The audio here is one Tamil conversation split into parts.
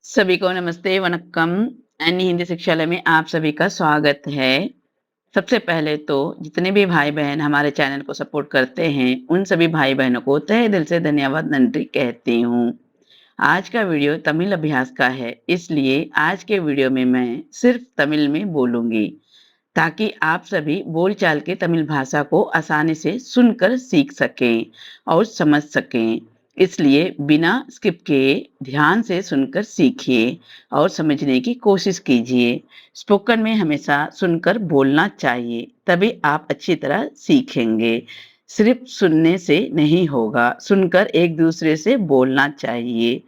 सभी को नमस्ते, वणक्कम। अन्य हिंदी शिक्षालय में आप सभी का स्वागत है। सबसे पहले तो जितने भी भाई-बहन हमारे चैनल को सपोर्ट करते हैं, उन सभी भाई-बहनों को तहे दिल से धन्यवाद, नंट्री कहती हूँ। आज का वीडियो तमिल अभ्यास का है, इसलिए आज के वीडियो में मैं सिर्फ तमिल में बोलूँगी, ताकि आप सभी बोलचाल के तमिल भाषा को आसानी से सुनकर सीख सकें और समझ सकें। इसलिए बिना स्किप किए ध्यान से सुनकर सीखिए और समझने की कोशिश कीजिए। स्पोकन में हमेशा सुनकर बोलना चाहिए, तभी आप अच्छी तरह सीखेंगे। सिर्फ सुनने से नहीं होगा, सुनकर एक दूसरे से बोलना चाहिए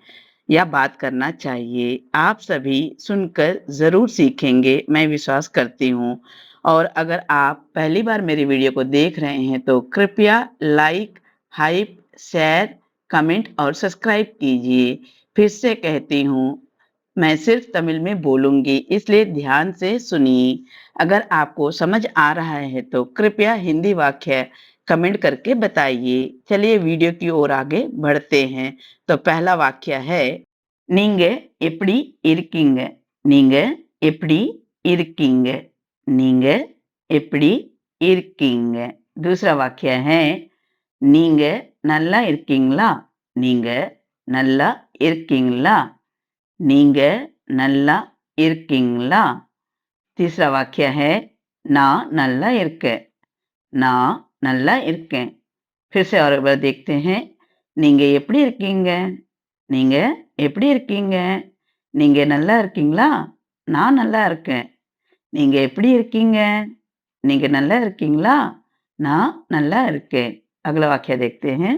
या बात करना चाहिए। आप सभी सुनकर ज़रूर सीखेंगे, मैं विश्वास करती हूँ। और अगर आप पहली बार मेरी वीडियो को देख रहे हैं तो कृपया लाइक, हाइप, शेयर, कमेंट और सब्सक्राइब कीजिए। फिर से कहती हूँ, मैं सिर्फ तमिल में बोलूँगी, इसलिए ध्यान से सुनिए। अगर आपको समझ आ रहा है तो कृपया हिंदी वाक्य कमेंट करके बताइए। चलिए वीडियो की ओर आगे बढ़ते हैं। तो पहला वाक्य है, நீங்க எப்படி இருக்கீங்க? நீங்க எப்படி இருக்கீங்க? நீங்க எப்படி இருக்கீங்க? दूसरा वाक्य है, நீங்க நல்லா இருக்கீங்களா? நீங்க நல்லா இருக்கீங்களா? நீங்க நல்லா இருக்கீங்களா? तीसरा वाक्य है, நான் நல்லா இருக்கேன். நான் நல்லா இருக்கேன். फिर से और एक बार देखते हैं। நீங்க எப்படி இருக்கீங்க? நீங்க எப்படி இருக்கீங்க? நீங்க நல்லா இருக்கீங்களா? நான் நல்லா இருக்கேன். நீங்க எப்படி இருக்கீங்க? நீங்க நல்லா இருக்கீங்களா? நான் நல்லா இருக்கேன்। अगला वाक्य देखते हैं।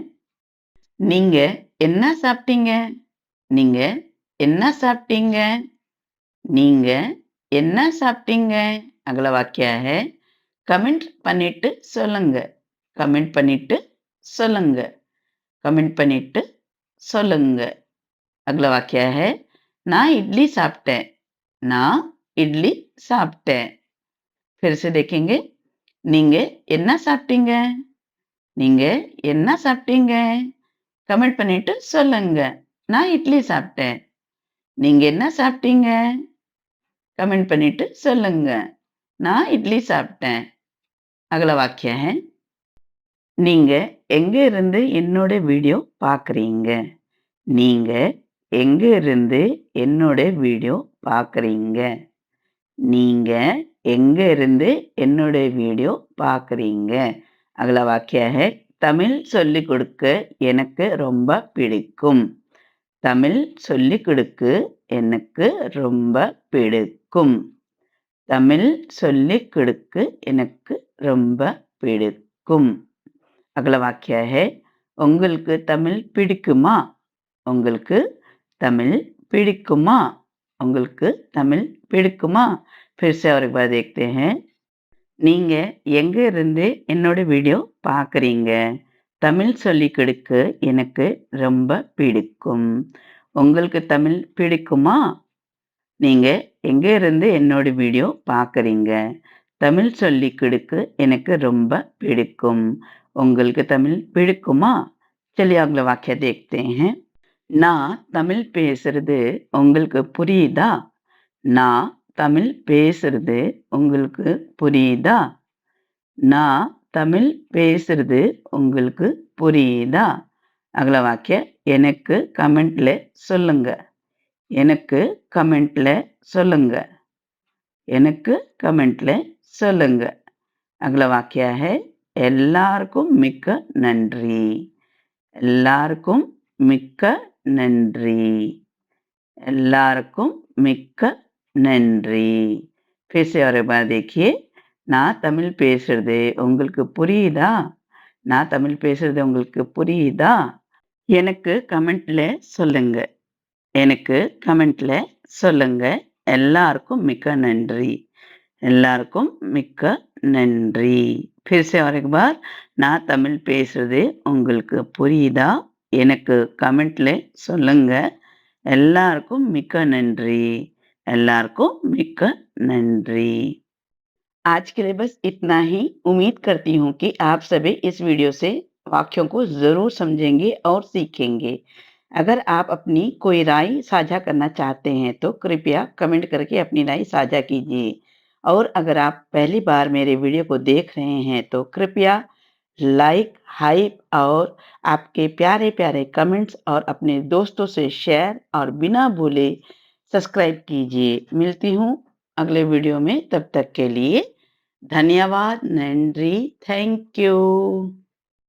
நீங்க என்ன சாப்பிட்டீங்க? நீங்க என்ன சாப்பிட்டீங்க? நீங்க என்ன சாப்பிட்டீங்க? अगला वाक्य है, कमेंट பண்ணிட்டு சொல்லுங்க. कमेंट பண்ணிட்டு சொல்லுங்க. कमेंट பண்ணிட்டு சொல்லுங்க। अगला वाक्य है, நான் इडली சாப்பிட்டேன்। நான் इडली சாப்பிட்டேன்। फिर से देखेंगे। நீங்க என்ன சாப்பிட்டீங்க? நீங்க என்ன சாப்பிட்டீங்க? கமெண்ட் பண்ணிட்டு சொல்லுங்க। நான் இட்லி சாப்பிட்டேன்। நீங்க என்ன சாப்பிட்டீங்க? कमेंट பண்ணிட்டு சொல்லுங்க। நான் இட்லி சாப்பிட்டேன்। अगला वाक्य है, நீங்க எங்க இருந்து என்னோட வீடியோ பார்க்குறீங்க? நீங்க எங்க இருந்து என்னோட வீடியோ பார்க்குறீங்க? நீங்க எங்க இருந்து என்னோட வீடியோ பார்க்குறீங்க? अगला वाक्य है, தமிழ் சொல்லிக் கொடுக்க எனக்கு ரொம்ப பிடிக்கும்। தமிழ் சொல்லிக் கொடுக்க எனக்கு ரொம்ப பிடிக்கும்। தமிழ் சொல்லிக் கொடுக்க எனக்கு ரொம்ப பிடிக்கும்। अगला वाक्य है, உங்களுக்கு தமிழ் பிடிக்குமா? உங்களுக்கு தமிழ் பிடிக்குமா? உங்களுக்கு தமிழ் பிடிக்குமா? फिर से और एक बार देखते हैं। நீங்க எங்க இருந்து என்னோட வீடியோ பார்க்குறீங்க? தமிழ் சொல்லிக் கொடுக்க எனக்கு ரொம்ப பிடிக்கும்। உங்களுக்கு தமிழ் பிடிக்குமா? நீங்க எங்க இருந்து என்னோட வீடியோ பார்க்குறீங்க? தமிழ் சொல்லிக் கொடுக்க எனக்கு ரொம்ப பிடிக்கும்। உங்களுக்கு தமிழ் பிடிக்குமா? चलिए अगला वाक्य देखते हैं। நான் தமிழ் பேசுறது உங்களுக்கு புரியுதா? நான் தமிழ் பேசுறது உங்களுக்கு புரியுதா? நான் தமிழ் பேசுறது உங்களுக்கு புரியுதா? अगला वाक्य, எனக்கு கமெண்ட்ல சொல்லுங்க। எனக்கு கமெண்ட்ல சொல்லுங்க। எனக்கு கமெண்ட்ல சொல்லுங்க। अगला वाक्य है, எல்லாருக்கும் மிக்க நன்றி। எல்லாருக்கும் மிக்க நன்றி। எல்லாருக்கும் மிக்க நன்றி। फिर से और एक बार देखिए। நான் தமிழ் பேசுறது உங்களுக்கு புரியுதா? நான் தமிழ் பேசுறது உங்களுக்கு புரியுதா? எனக்கு கமெண்ட்ல சொல்லுங்க। எனக்கு கமெண்ட்ல சொல்லுங்க। எல்லாருக்கும் மிக்க நன்றி। எல்லாருக்கும் மிக்க நன்றி। फिर से और एक बार, நான் தமிழ் பேசுறது உங்களுக்கு புரியுதா? எனக்கு கமெண்ட்ல சொல்லுங்க। எல்லாருக்கும் மிக்க नंट्री। எல்லாருக்கும் மிக்க नंट्री। आज के लिए बस इतना ही। उम्मीद करती हूँ कि आप सभी इस वीडियो से वाक्यों को ज़रूर समझेंगे और सीखेंगे। अगर आप अपनी कोई राय साझा करना चाहते हैं तो कृपया कमेंट करके अपनी राय साझा कीजिए। और अगर आप पहली बार मेरे वीडियो को देख रहे हैं तो कृपया लाइक, हाइप और आपके प्यारे-प्यारे कमेंट्स और अपने दोस्तों से शेयर और बिना भूले सब्सक्राइब कीजिए। मिलती हूँ अगले वीडियो में, तब तक के लिए धन्यवाद, नंरी, थैंक यू।